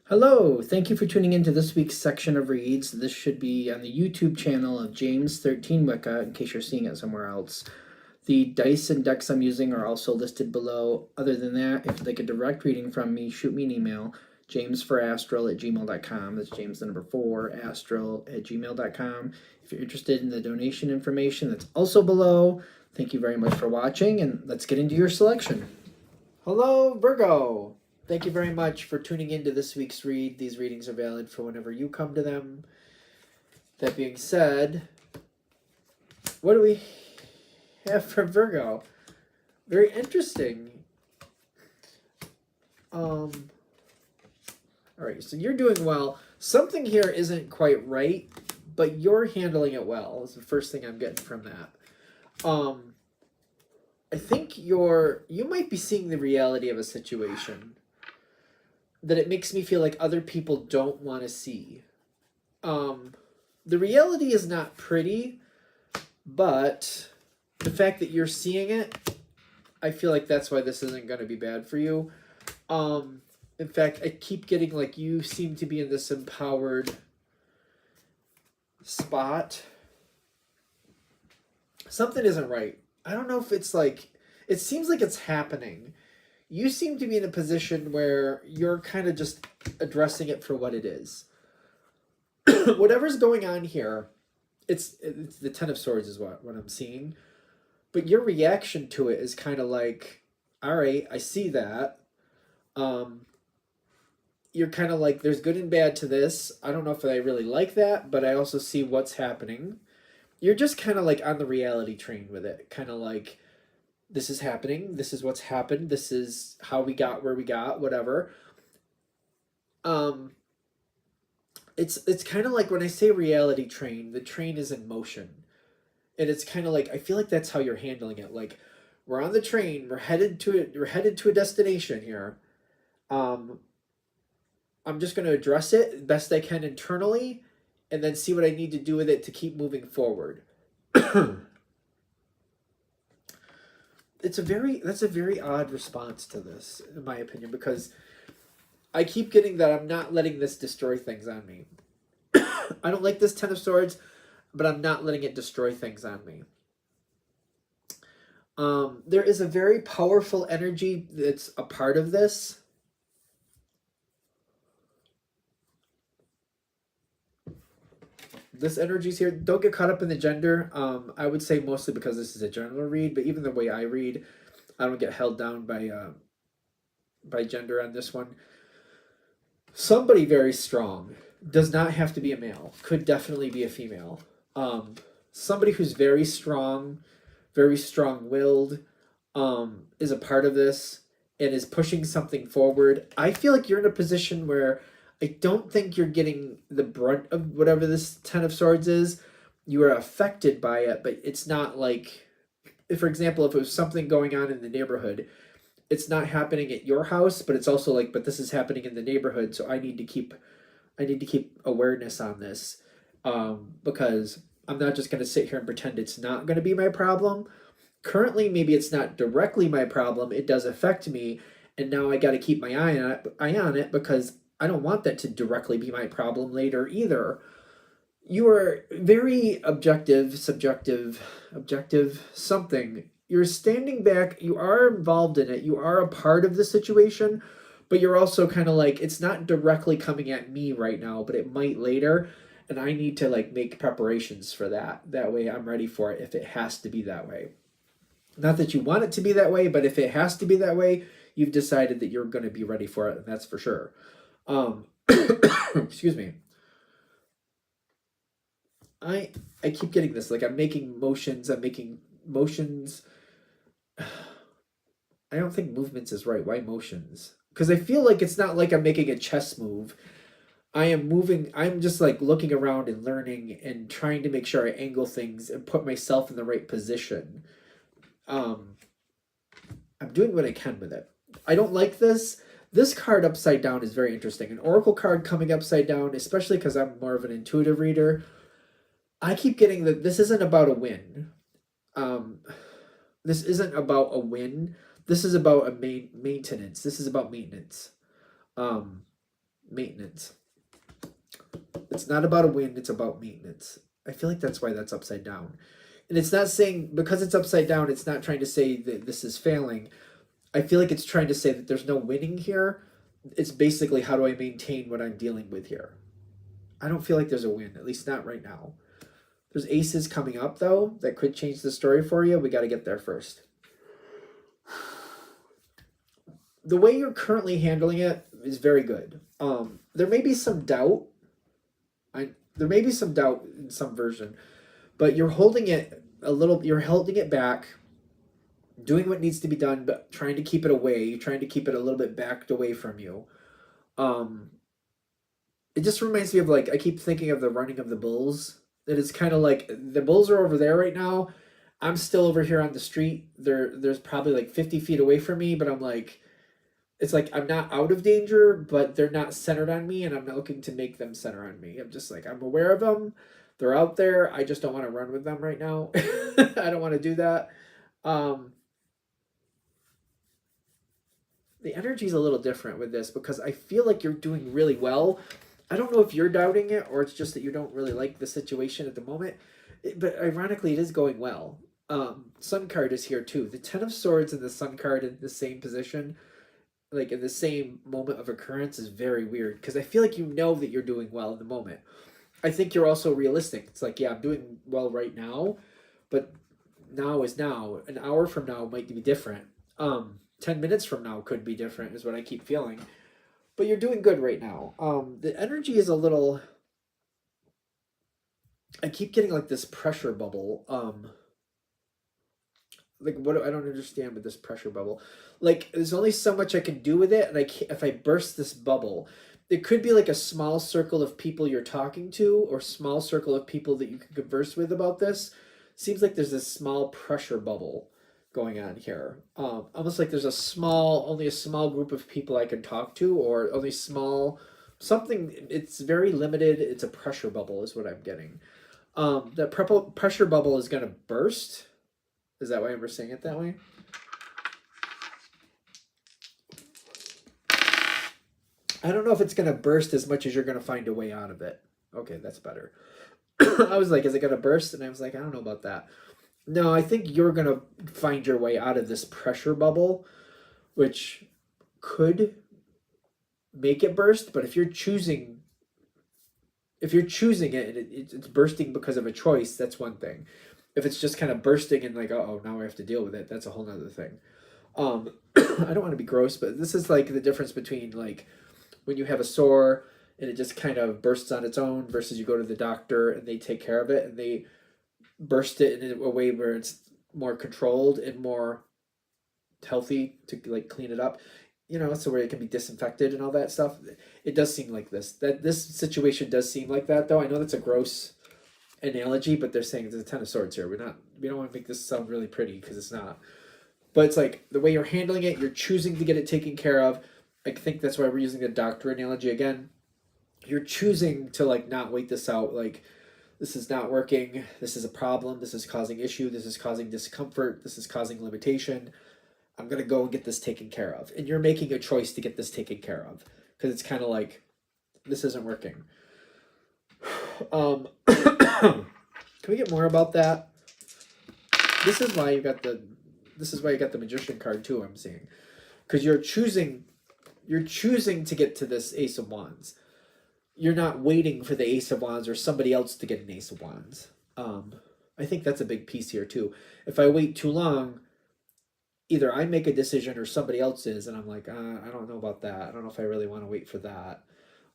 Hello, thank you for tuning into this week's section of reads. This should be on the YouTube channel of James 13 Wicca, in case you're seeing it somewhere else. The dice and decks I'm using are also listed below. Other than that, if you'd like a direct reading from me, shoot me an email, jamesforastral@gmail.com. That's James the number 4, astral@gmail.com. If you're interested in the donation information, that's also below. Thank you very much for watching, and let's get into your selection. Hello, Virgo! Thank you very much for tuning into this week's read. These readings are valid for whenever you come to them. That being said, what do we have for Virgo? Very interesting. Alright, so you're doing well. Something here isn't quite right, but you're handling it well, is the first thing I'm getting from that. I think you might be seeing the reality of a situation that it makes me feel like other people don't want to see. The reality is not pretty, but the fact that you're seeing it, I feel like that's why this isn't going to be bad for you. In fact, I keep getting like you seem to be in this empowered spot. Something isn't right. I don't know if it's like, it seems like it's happening. You seem to be in a position where you're kind of just addressing it for what it is. Whatever's going on here, it's the Ten of Swords is what I'm seeing. But your reaction to it is kind of like, all right, I see that. You're kind of like, there's good and bad to this. I don't know if I really like that, but I also see what's happening. You're just kind of like on the reality train with it. Kind of like, this is happening. This is what's happened. This is how we got where we got, whatever. It's kind of like when I say reality train, the train is in motion. And it's kind of like, I feel like that's how you're handling it. Like, we're on the train, we're headed to a destination here. I'm just going to address it best I can internally and then see what I need to do with it to keep moving forward. That's a very odd response to this, in my opinion, because I keep getting that I'm not letting this destroy things on me. I don't like this Ten of Swords, but I'm not letting it destroy things on me. There is a very powerful energy that's a part of this. This energy's here. Don't get caught up in the gender. I would say mostly because this is a general read, but even the way I read, I don't get held down by gender on this one. Somebody very strong, does not have to be a male, could definitely be a female. Somebody who's very strong-willed, is a part of this and is pushing something forward. I feel like you're in a position where I don't think you're getting the brunt of whatever this Ten of Swords is. You are affected by it, but it's not like, if, for example, if it was something going on in the neighborhood, it's not happening at your house, but it's also like, but this is happening in the neighborhood, so I need to keep awareness on this, because I'm not just going to sit here and pretend it's not going to be my problem. Currently, maybe it's not directly my problem. It does affect me, and now I got to keep my eye on it because I don't want that to directly be my problem later either. You are very objective, subjective, something. You're standing back. You are involved in it. You are a part of the situation, but you're also kind of like, it's not directly coming at me right now, but it might later. And I need to like make preparations for that. That way I'm ready for it if it has to be that way. Not that you want it to be that way, but if it has to be that way, you've decided that you're going to be ready for it, and that's for sure. Excuse me. I keep getting this, like I'm making motions. I don't think movements is right. Why motions? Because I feel like it's not like I'm making a chess move. I am moving. I'm just like looking around and learning and trying to make sure I angle things and put myself in the right position. I'm doing what I can with it. I don't like this. This card upside down is very interesting. An oracle card coming upside down, especially because I'm more of an intuitive reader. I keep getting that this isn't about a win. This isn't about a win. This is about a maintenance. This is about maintenance. maintenance. It's not about a win, it's about maintenance. I feel like that's why that's upside down. And it's not saying, because it's upside down, it's not trying to say that this is failing. I feel like it's trying to say that there's no winning here. It's basically, how do I maintain what I'm dealing with here? I don't feel like there's a win, at least not right now. There's aces coming up, though, that could change the story for you. We got to get there first. The way you're currently handling it is very good. There may be some doubt. There may be some doubt in some version, but you're holding it a little. You're holding it back, doing what needs to be done, but trying to keep it away. You're trying to keep it a little bit backed away from you. It just reminds me of, like, I keep thinking of the running of the bulls. That it's kind of like the bulls are over there right now. I'm still over here on the street. There's probably like 50 feet away from me, but I'm like, it's like I'm not out of danger, but they're not centered on me, and I'm not looking to make them center on me. I'm just like, I'm aware of them. They're out there. I just don't want to run with them right now. I don't want to do that. The energy is a little different with this because I feel like you're doing really well. I don't know if you're doubting it or it's just that you don't really like the situation at the moment. But ironically, it is going well. Sun card is here too. The Ten of Swords and the Sun card in the same position, like in the same moment of occurrence, is very weird because I feel like you know that you're doing well in the moment. I think you're also realistic. It's like, yeah, I'm doing well right now, but now is now. An hour from now might be different. 10 minutes from now could be different, is what I keep feeling. But you're doing good right now. The energy is a little... I keep getting like this pressure bubble. Like, what? I don't understand with this pressure bubble. Like, there's only so much I can do with it, and if I burst this bubble, it could be like a small circle of people you're talking to, or small circle of people that you can converse with about this. Seems like there's this small pressure bubble going on here. Almost like there's only a small group of people I can talk to, or only something. It's very limited. It's a pressure bubble is what I'm getting. That pressure bubble is going to burst. Is that why we're saying it that way? I don't know if it's going to burst as much as you're going to find a way out of it. Okay, that's better. I was like, is it going to burst? And I was like, I don't know about that. No, I think you're going to find your way out of this pressure bubble, which could make it burst. But if you're choosing it and it's bursting because of a choice, that's one thing. If it's just kind of bursting and like, oh, now I have to deal with it, that's a whole nother thing. I don't want to be gross, but this is like the difference between like when you have a sore and it just kind of bursts on its own versus you go to the doctor and they take care of it and they burst it in a way where it's more controlled and more healthy to like clean it up, so where it can be disinfected and all that stuff. It does seem like this situation does seem like that, though. I know that's a gross analogy, but they're saying there's a Ten of Swords here. We don't want to make this sound really pretty because it's not. But it's like the way you're handling it, you're choosing to get it taken care of. I think that's why we're using the doctor analogy again. You're choosing to like not wait this out. Like, this is not working. This is a problem. This is causing issue. This is causing discomfort. This is causing limitation. I'm going to go and get this taken care of. And you're making a choice to get this taken care of because it's kind of like, this isn't working. Can we get more about that? This is why you got the Magician card too, I'm seeing. Because you're choosing to get to this Ace of Wands. You're not waiting for the Ace of Wands or somebody else to get an Ace of Wands. I think that's a big piece here too. If I wait too long, either I make a decision or somebody else is, and I'm like, I don't know about that. I don't know if I really want to wait for that.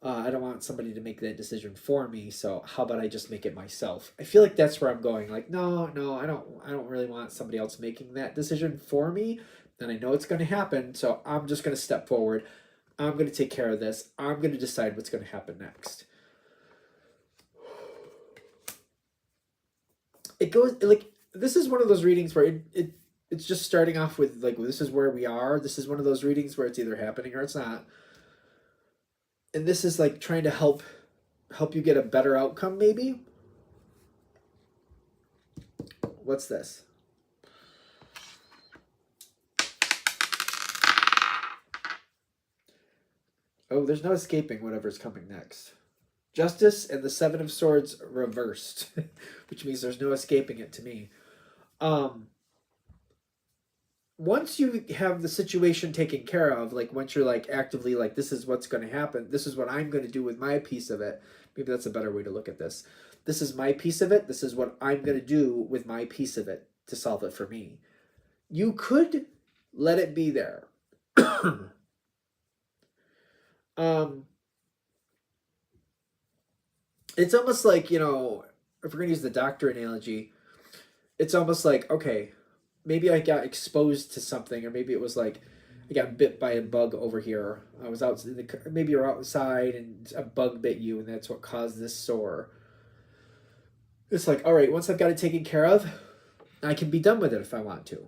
I don't want somebody to make that decision for me, so how about I just make it myself? I feel like that's where I'm going. Like, no, I don't really want somebody else making that decision for me, and I know it's going to happen, so I'm just going to step forward. I'm going to take care of this. I'm going to decide what's going to happen next. It goes, like, this is one of those readings where it's just starting off with, like, this is where we are. This is one of those readings where it's either happening or it's not. And this is, like, trying to help you get a better outcome, maybe? What's this? Oh, there's no escaping whatever's coming next. Justice and the Seven of Swords reversed, which means there's no escaping it to me. Um, Once you have the situation taken care of, like once you're like actively like, this is what's going to happen, this is what I'm going to do with my piece of it. Maybe that's a better way to look at this. This is my piece of it. This is what I'm going to do with my piece of it to solve it for me. You could let it be there. um, it's almost like, you know, if we're going to use the doctor analogy, it's almost like, okay, maybe I got exposed to something, or maybe it was like I got bit by a bug over here. I was out in the, maybe you're outside and a bug bit you, and that's what caused this sore. It's like, all right, once I've got it taken care of, I can be done with it if I want to.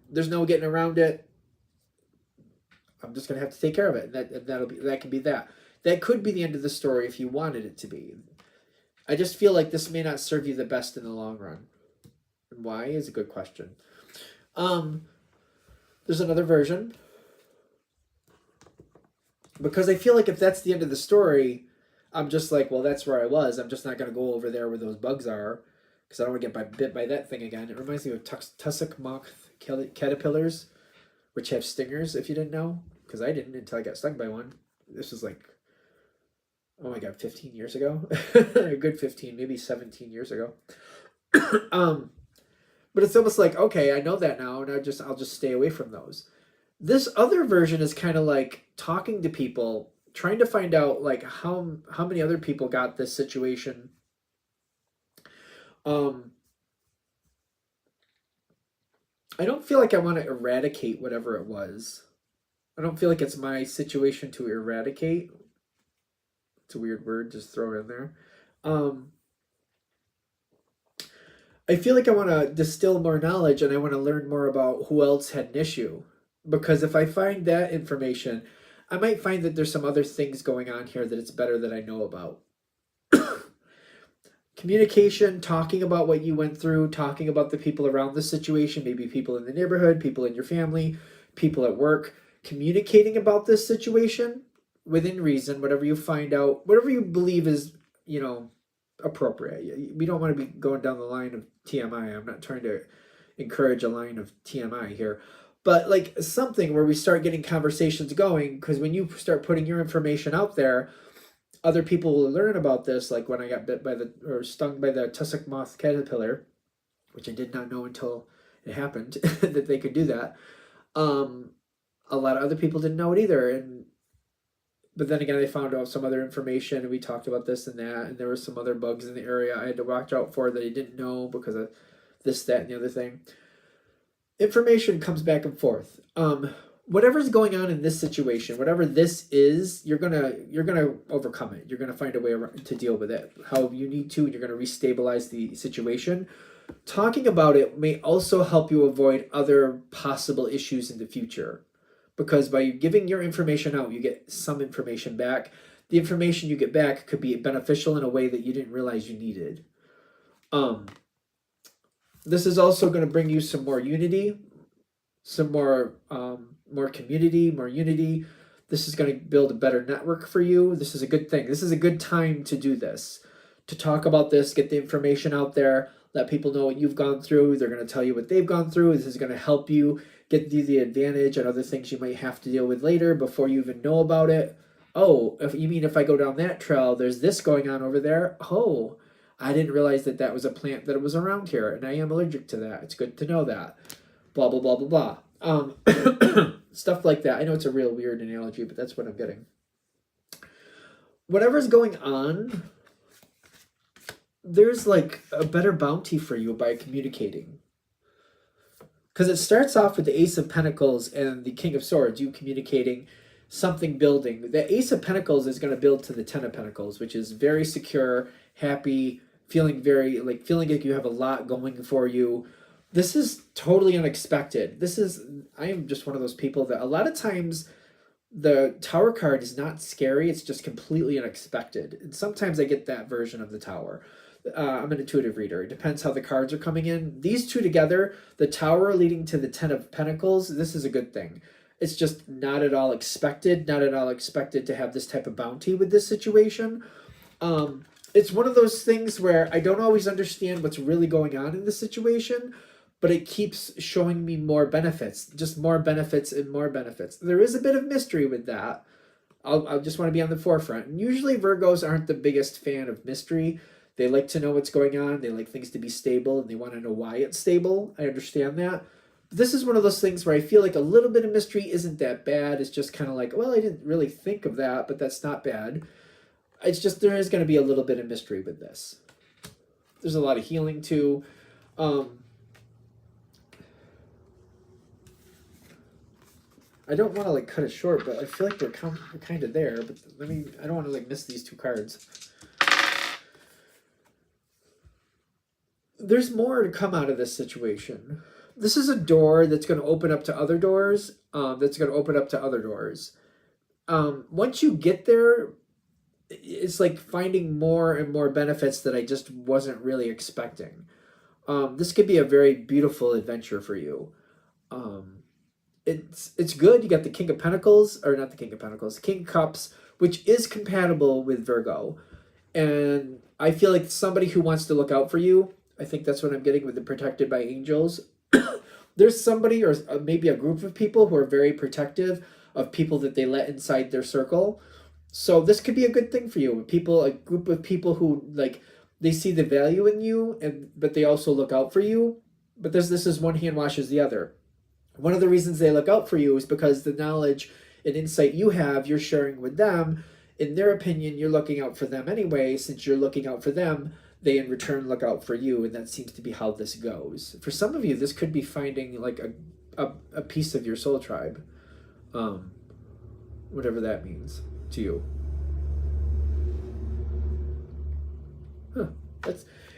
There's no getting around it. I'm just gonna have to take care of it. That can be that. That could be the end of the story if you wanted it to be. I just feel like this may not serve you the best in the long run. And why is a good question. There's another version. Because I feel like if that's the end of the story, I'm just like, well, that's where I was. I'm just not going to go over there where those bugs are, because I don't want to get bit by that thing again. It reminds me of tussock moth caterpillars, which have stingers, if you didn't know. Because I didn't until I got stung by one. This was like, oh my God, 15 years ago? A good 15, maybe 17 years ago. But it's almost like, okay, I know that now, and I'll just stay away from those. This other version is kind of like talking to people, trying to find out like how many other people got this situation. I don't feel like I want to eradicate whatever it was. I don't feel like it's my situation to eradicate. It's a weird word, just throw it in there. I feel like I want to distill more knowledge, and I want to learn more about who else had an issue. Because if I find that information, I might find that there's some other things going on here that it's better that I know about. Communication, talking about what you went through, talking about the people around the situation, maybe people in the neighborhood, people in your family, people at work, communicating about this situation within reason, whatever you find out, whatever you believe is, you know, appropriate. We don't want to be going down the line of TMI. I'm not trying to encourage a line of TMI here, but like something where we start getting conversations going, because when you start putting your information out there, other people will learn about this. Like when I got bit by or stung by the tussock moth caterpillar, which I did not know until it happened that they could do that. A lot of other people didn't know it either, but then again, I found out some other information, and we talked about this and that, and there were some other bugs in the area I had to watch out for that I didn't know because of this, that, and the other thing. Information comes back and forth. Whatever's going on in this situation, whatever this is, you're gonna overcome it. You're gonna find a way to deal with it how you need to, and you're gonna restabilize the situation. Talking about it may also help you avoid other possible issues in the future, because by giving your information out, you get some information back. The information you get back could be beneficial in a way that you didn't realize you needed. This is also going to bring you some more unity, some more community, more unity. This is going to build a better network for you. This is a good thing. This is a good time to do this, to talk about this, get the information out there, let people know what you've gone through. They're going to tell you what they've gone through. This is going to help you get you the advantage and other things you might have to deal with later before you even know about it. Oh, if I go down that trail, there's this going on over there. Oh, I didn't realize that was a plant that was around here, and I am allergic to that. It's good to know that. Blah, blah, blah, blah, blah. Stuff like that. I know it's a real weird analogy, but that's what I'm getting. Whatever's going on, there's like a better bounty for you by communicating. Because it starts off with the Ace of Pentacles and the King of Swords, you communicating, something building. The Ace of Pentacles is going to build to the Ten of Pentacles, which is very secure, happy, feeling like you have a lot going for you. This is totally unexpected. I am just one of those people that a lot of times the Tower card is not scary. It's just completely unexpected. And sometimes I get that version of the Tower. I'm an intuitive reader. It depends how the cards are coming in. These two together, the Tower leading to the Ten of Pentacles, this is a good thing. It's just not at all expected, not at all expected to have this type of bounty with this situation. It's one of those things where I don't always understand what's really going on in the situation, but it keeps showing me more benefits, just more benefits and more benefits. There is a bit of mystery with that. I'll just want to be on the forefront. And usually Virgos aren't the biggest fan of mystery. They like to know what's going on. They like things to be stable, and they want to know why it's stable. I understand that. But this is one of those things where I feel like a little bit of mystery isn't that bad. It's just kind of like, well, I didn't really think of that, but that's not bad. It's just there is going to be a little bit of mystery with this. There's a lot of healing too. I don't want to like cut it short, but I feel like we're kind of there. But I don't want to like miss these two cards. There's more to come out of this situation. This is a door that's going to open up to other doors. That's going to open up to other doors. Once you get there, it's like finding more and more benefits that I just wasn't really expecting. This could be a very beautiful adventure for you. It's good. You got the King of Pentacles, or not the King of Pentacles, King of Cups, which is compatible with Virgo. And I feel like somebody who wants to look out for you, I think that's what I'm getting with the protected by angels. There's somebody or maybe a group of people who are very protective of people that they let inside their circle. So this could be a good thing for you. A group of people who like they see the value in you, but they also look out for you. But this is one hand washes the other. One of the reasons they look out for you is because the knowledge and insight you have, you're sharing with them. In their opinion, you're looking out for them anyway. Since you're looking out for them, they in return look out for you, and that seems to be how this goes. For some of you, this could be finding like a piece of your soul tribe, whatever that means to you.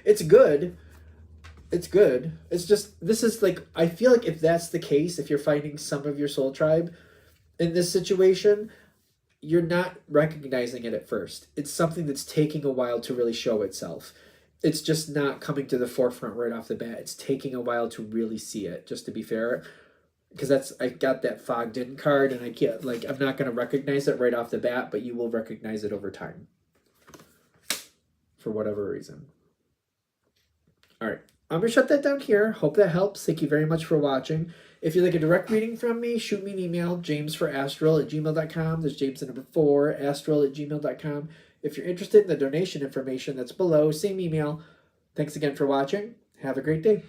It's good. It's good. It's just, this is like, I feel like if that's the case, if you're finding some of your soul tribe in this situation, you're not recognizing it at first. It's something that's taking a while to really show itself. It's just not coming to the forefront right off the bat. It's taking a while to really see it, just to be fair. Because I got that fogged in card, and I can't, like, I'm not going to recognize it right off the bat, but you will recognize it over time. For whatever reason. All right. I'm going to shut that down here. Hope that helps. Thank you very much for watching. If you'd like a direct reading from me, shoot me an email, jamesforastral@gmail.com. There's James the number 4, astral@gmail.com. If you're interested in the donation information that's below, same email. Thanks again for watching. Have a great day.